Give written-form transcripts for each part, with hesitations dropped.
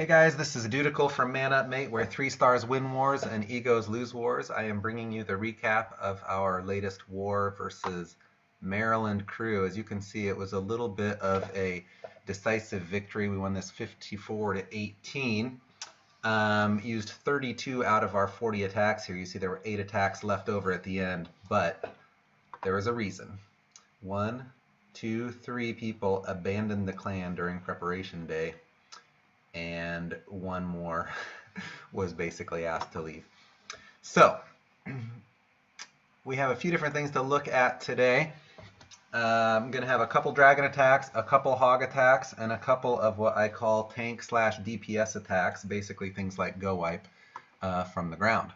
Hey guys, this is Dudical from Man Up Mate, where 3 stars win wars and egos lose wars. I am bringing you the recap of our latest war versus Maryland crew. As you can see, it was a little bit of a decisive victory. We won this 54-18. Used 32 out of our 40 attacks here. You see there were 8 attacks left over at the end, but there was a reason. 1, 2, 3 people abandoned the clan during preparation day, and one more was basically asked to leave. So we have a few different things to look at today. I'm going to have a couple dragon attacks, a couple hog attacks, and a couple of what I call tank/DPS attacks, basically things like go wipe from the ground.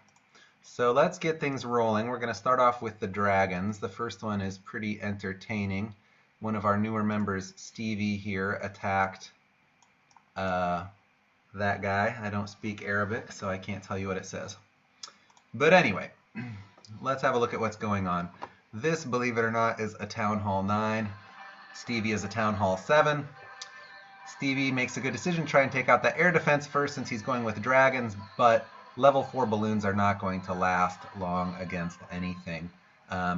So let's get things rolling. We're going to start off with the dragons. The first one is pretty entertaining. One of our newer members, Stevie here, attacked that guy. I don't speak Arabic, so I can't tell you what it says. But anyway, let's have a look at what's going on. This, believe it or not, is a Town Hall 9. Stevie is a Town Hall 7. Stevie makes a good decision to try and take out the air defense first since he's going with dragons, but level 4 balloons are not going to last long against anything,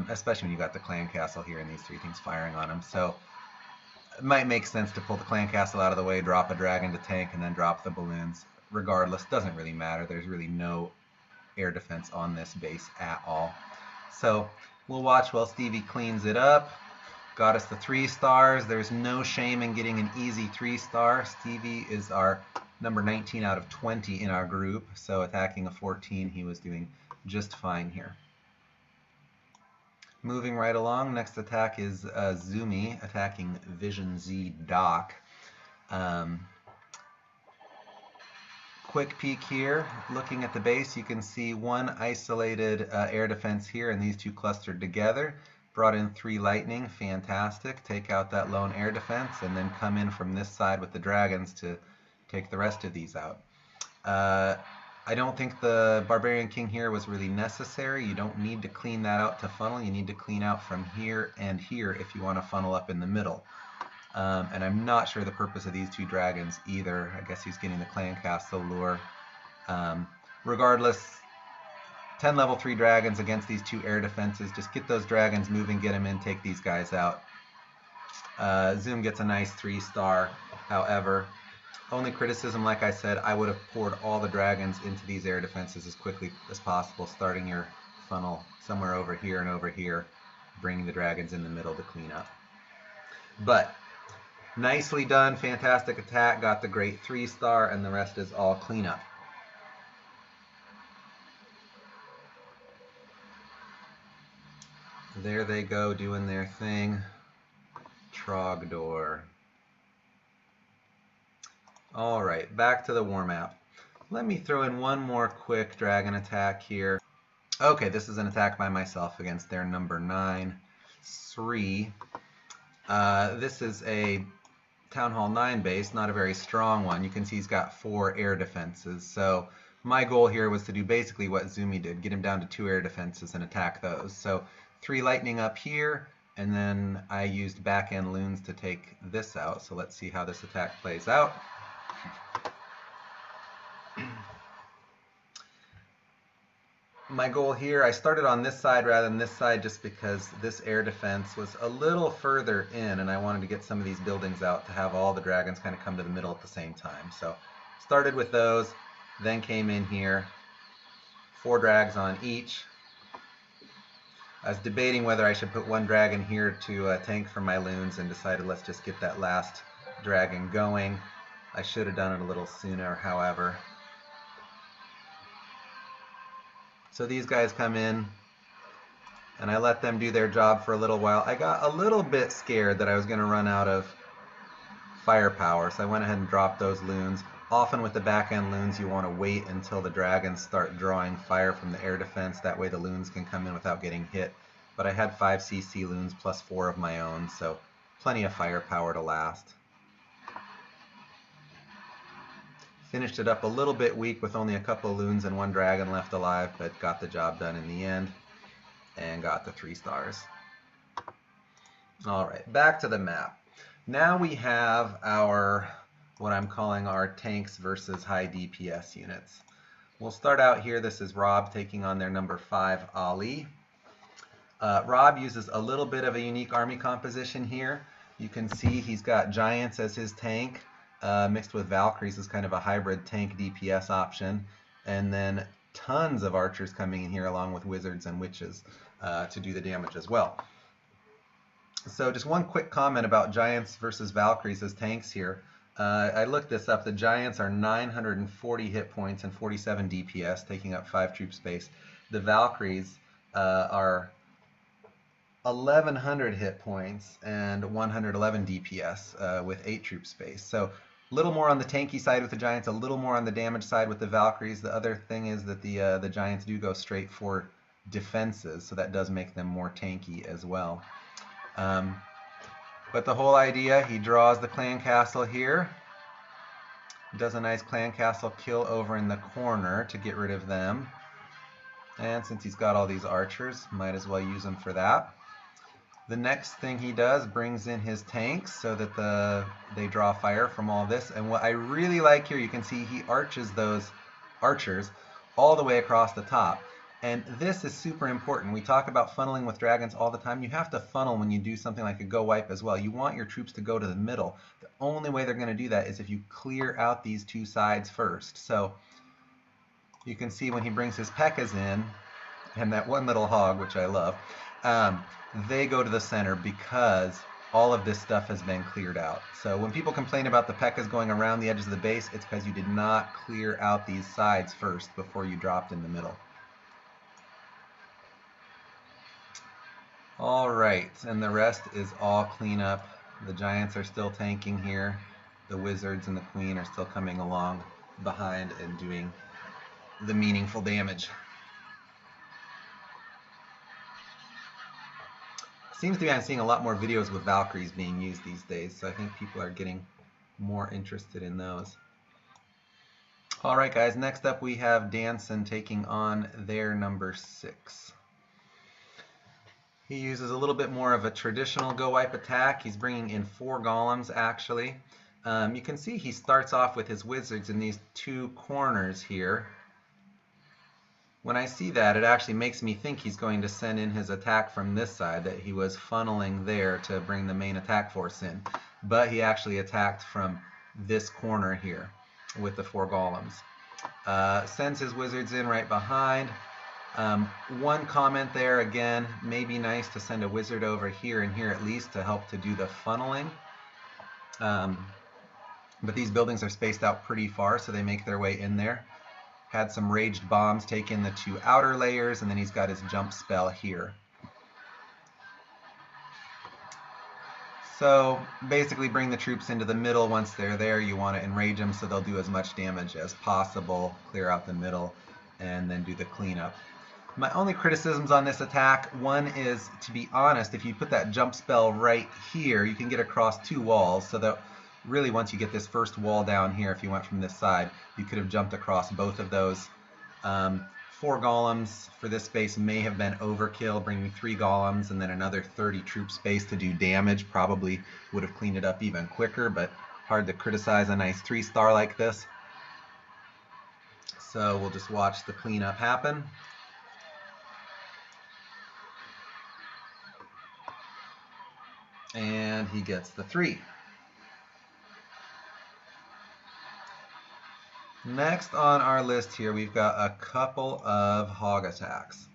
especially when you got the clan castle here and these 3 things firing on him. So it might make sense to pull the clan castle out of the way, drop a dragon to tank, and then drop the balloons. Regardless, doesn't really matter. There's really no air defense on this base at all. So we'll watch while Stevie cleans it up. Got us the 3 stars. There's no shame in getting an easy 3-star. Stevie is our number 19 out of 20 in our group, so attacking a 14, he was doing just fine here. Moving right along, next attack is Zumi attacking Vision Z Doc. Quick peek here, looking at the base, you can see one isolated air defense here and these 2 clustered together. Brought in 3 lightning, fantastic. Take out that lone air defense and then come in from this side with the dragons to take the rest of these out. I don't think the Barbarian King here was really necessary. You don't need to clean that out to funnel. You need to clean out from here and here if you want to funnel up in the middle. And I'm not sure the purpose of these 2 dragons either. I guess he's getting the clan castle lure. Regardless, 10 level 3 dragons against these 2 air defenses. Just get those dragons moving, get them in, take these guys out. Zoom gets a nice 3-star, however. Only criticism, like I said, I would have poured all the dragons into these air defenses as quickly as possible, starting your funnel somewhere over here and over here, bringing the dragons in the middle to clean up. But nicely done, fantastic attack, got the great 3-star, and the rest is all cleanup. There they go doing their thing. Trogdor. Alright, back to the war map. Let me throw in one more quick dragon attack here. Okay, this is an attack by myself against their number 9, Sri. This is a Town Hall 9 base, not a very strong one. You can see he's got 4 air defenses. So my goal here was to do basically what Zumi did, get him down to 2 air defenses and attack those. So 3 lightning up here, and then I used back-end loons to take this out. So let's see how this attack plays out. My goal here, I started on this side rather than this side just because this air defense was a little further in and I wanted to get some of these buildings out to have all the dragons kind of come to the middle at the same time. So started with those, then came in here, 4 drags on each. I was debating whether I should put 1 dragon here to tank for my loons and decided let's just get that last dragon going. I should have done it a little sooner, however. So these guys come in, and I let them do their job for a little while. I got a little bit scared that I was going to run out of firepower, so I went ahead and dropped those loons. Often with the back-end loons, you want to wait until the dragons start drawing fire from the air defense. That way the loons can come in without getting hit. But I had 5 CC loons plus 4 of my own, so plenty of firepower to last. Finished it up a little bit weak with only a couple of loons and 1 dragon left alive, but got the job done in the end and got the 3 stars. Alright, back to the map. Now we have our what I'm calling our tanks versus high DPS units. We'll start out here. This is Rob taking on their number 5 Ali. Rob uses a little bit of a unique army composition here. You can see he's got Giants as his tank, mixed with Valkyries as kind of a hybrid tank DPS option, and then tons of archers coming in here along with wizards and witches to do the damage as well. So just one quick comment about Giants versus Valkyries as tanks here. I looked this up. The Giants are 940 hit points and 47 DPS, taking up 5 troop space. The Valkyries are 1100 hit points and 111 DPS with 8 troop space. So a little more on the tanky side with the Giants, a little more on the damage side with the Valkyries. The other thing is that the Giants do go straight for defenses, so that does make them more tanky as well. But the whole idea, he draws the clan castle here, does a nice clan castle kill over in the corner to get rid of them. And since he's got all these archers, might as well use them for that. The next thing he does, brings in his tanks so that they draw fire from all this. And what I really like here, you can see he arches those archers all the way across the top. And this is super important. We talk about funneling with dragons all the time. You have to funnel when you do something like a go wipe as well. You want your troops to go to the middle. The only way they're going to do that is if you clear out these 2 sides first. So you can see when he brings his P.E.K.K.A.s in, and that one little hog, which I love, they go to the center because all of this stuff has been cleared out. So when people complain about the P.E.K.K.A.s going around the edges of the base, it's because you did not clear out these sides first before you dropped in the middle. Alright, and the rest is all cleanup. The Giants are still tanking here. The Wizards and the Queen are still coming along behind and doing the meaningful damage. Seems to be I'm seeing a lot more videos with Valkyries being used these days, so I think people are getting more interested in those. Alright guys, next up we have Danson taking on their number 6. He uses a little bit more of a traditional go wipe attack. He's bringing in 4 golems actually. You can see he starts off with his wizards in these 2 corners here. When I see that, it actually makes me think he's going to send in his attack from this side, that he was funneling there to bring the main attack force in. But he actually attacked from this corner here with the 4 golems. Sends his wizards in right behind. One comment there, again, may be nice to send a wizard over here and here at least to help to do the funneling. But these buildings are spaced out pretty far, so they make their way in there. Had some raged bombs take in the 2 outer layers, and then he's got his jump spell here. So basically bring the troops into the middle. Once they're there, you want to enrage them so they'll do as much damage as possible, clear out the middle, and then do the cleanup. My only criticisms on this attack, one is, to be honest, if you put that jump spell right here, you can get across 2 walls, so that really once you get this first wall down here, if you went from this side, you could have jumped across both of those. 4 golems for this space may have been overkill. Bringing 3 golems and then another 30 troop space to do damage probably would have cleaned it up even quicker, but hard to criticize a nice 3-star like this. So we'll just watch the cleanup happen. And he gets the 3. Next on our list here, we've got a couple of hog attacks.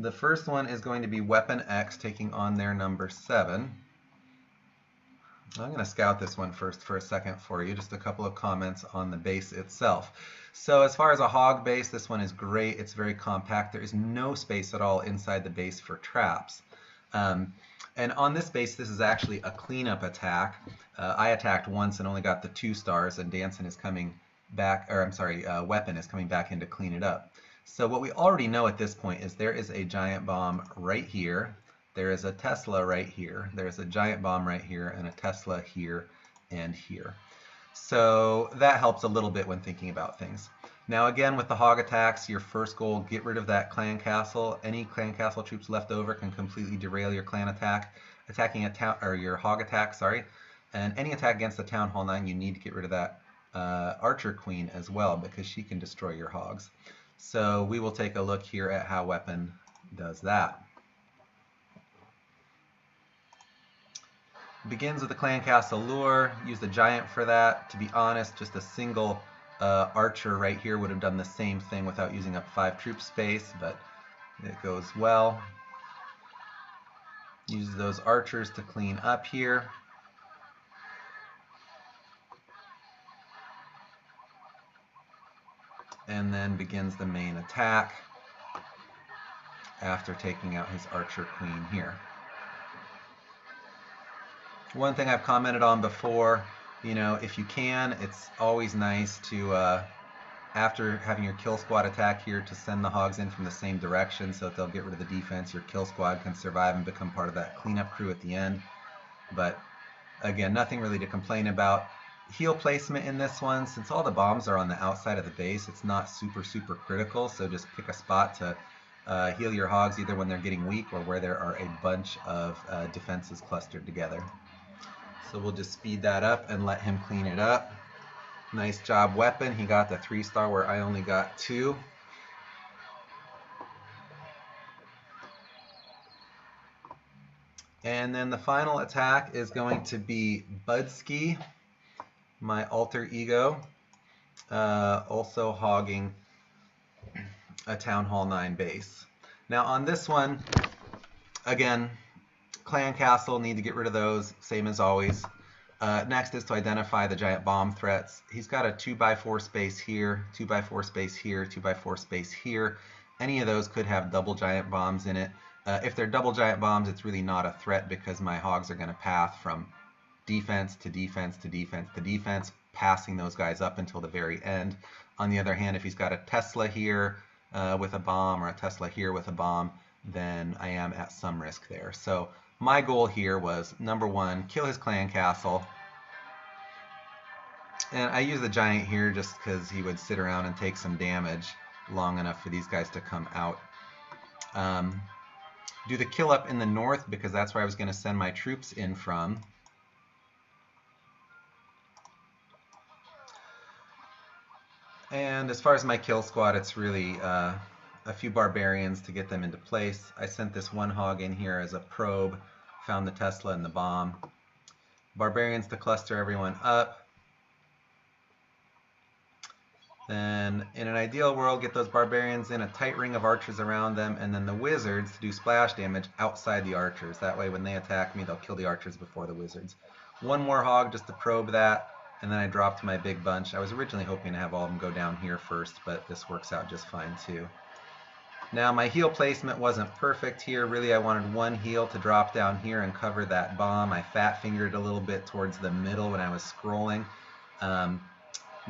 The first one is going to be Weapon X taking on their number 7. I'm going to scout this one first for a second for you. Just a couple of comments on the base itself. So as far as a hog base, this one is great. It's very compact. There is no space at all inside the base for traps. And on this base, this is actually a cleanup attack. I attacked once and only got the 2 stars, and Danson is coming back, or I'm sorry, Weapon is coming back in to clean it up. So what we already know at this point is there is a giant bomb right here. There is a Tesla right here. There's a giant bomb right here and a Tesla here and here. So that helps a little bit when thinking about things. Now again, with the hog attacks, your first goal, get rid of that clan castle. Any clan castle troops left over can completely derail your clan attack. Attacking a town, or your hog attack, sorry. And any attack against the Town Hall 9, you need to get rid of that Archer Queen as well, because she can destroy your hogs. So we will take a look here at how Weapon does that. Begins with the Clan Castle Lure. Use the Giant for that. To be honest, just a single Archer right here would have done the same thing without using up 5 troop space, but it goes well. Use those Archers to clean up here. And then begins the main attack after taking out his Archer Queen here. One thing I've commented on before, you know, if you can, it's always nice to, after having your kill squad attack here, to send the hogs in from the same direction so that they'll get rid of the defense. Your kill squad can survive and become part of that cleanup crew at the end. But again, nothing really to complain about. Heal placement in this one, since all the bombs are on the outside of the base, it's not super critical, so just pick a spot to heal your hogs either when they're getting weak or where there are a bunch of defenses clustered together. So we'll just speed that up and let him clean it up. Nice job, Weapon. He got the 3-star where I only got 2. And then the final attack is going to be Budski, my alter ego, also hogging a Town Hall 9 base. Now on this one, again, Clan Castle, need to get rid of those, same as always. Next is to identify the giant bomb threats. He's got a 2x4 space here, 2x4 space here, 2x4 space here. Any of those could have double giant bombs in it. If they're double giant bombs, it's really not a threat because my hogs are going to path from defense to defense to defense to defense, passing those guys up until the very end. On the other hand, if he's got a Tesla here with a bomb or a Tesla here with a bomb, then I am at some risk there. So my goal here was, number 1, kill his clan castle. And I use the giant here just because he would sit around and take some damage long enough for these guys to come out. Do the kill up in the north because that's where I was going to send my troops in from. And as far as my kill squad, it's really a few barbarians to get them into place. I sent this one hog in here as a probe, found the Tesla and the bomb. Barbarians to cluster everyone up. Then in an ideal world, get those barbarians in a tight ring of archers around them, and then the wizards to do splash damage outside the archers. That way when they attack me, they'll kill the archers before the wizards. One more hog just to probe that, and then I dropped my big bunch. I was originally hoping to have all of them go down here first, but this works out just fine too. Now my heal placement wasn't perfect here. Really I wanted one heal to drop down here and cover that bomb. I fat fingered a little bit towards the middle when I was scrolling.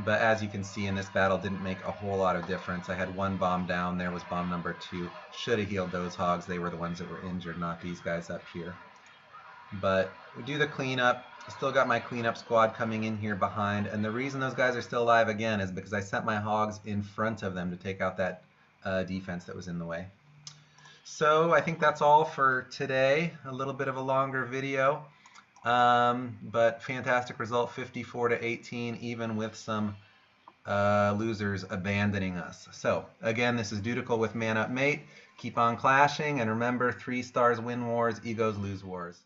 But as you can see in this battle, didn't make a whole lot of difference. I had one bomb down, there was bomb number 2. Should have healed those hogs, they were the ones that were injured, not these guys up here. But we do the cleanup. Still got my cleanup squad coming in here behind, and the reason those guys are still alive again is because I sent my hogs in front of them to take out that defense that was in the way. So I think that's all for today. A little bit of a longer video, but fantastic result, 54-18, even with some losers abandoning us. So again, this is Dudical with Man Up Mate. Keep on clashing, and remember, 3 stars win wars, egos lose wars.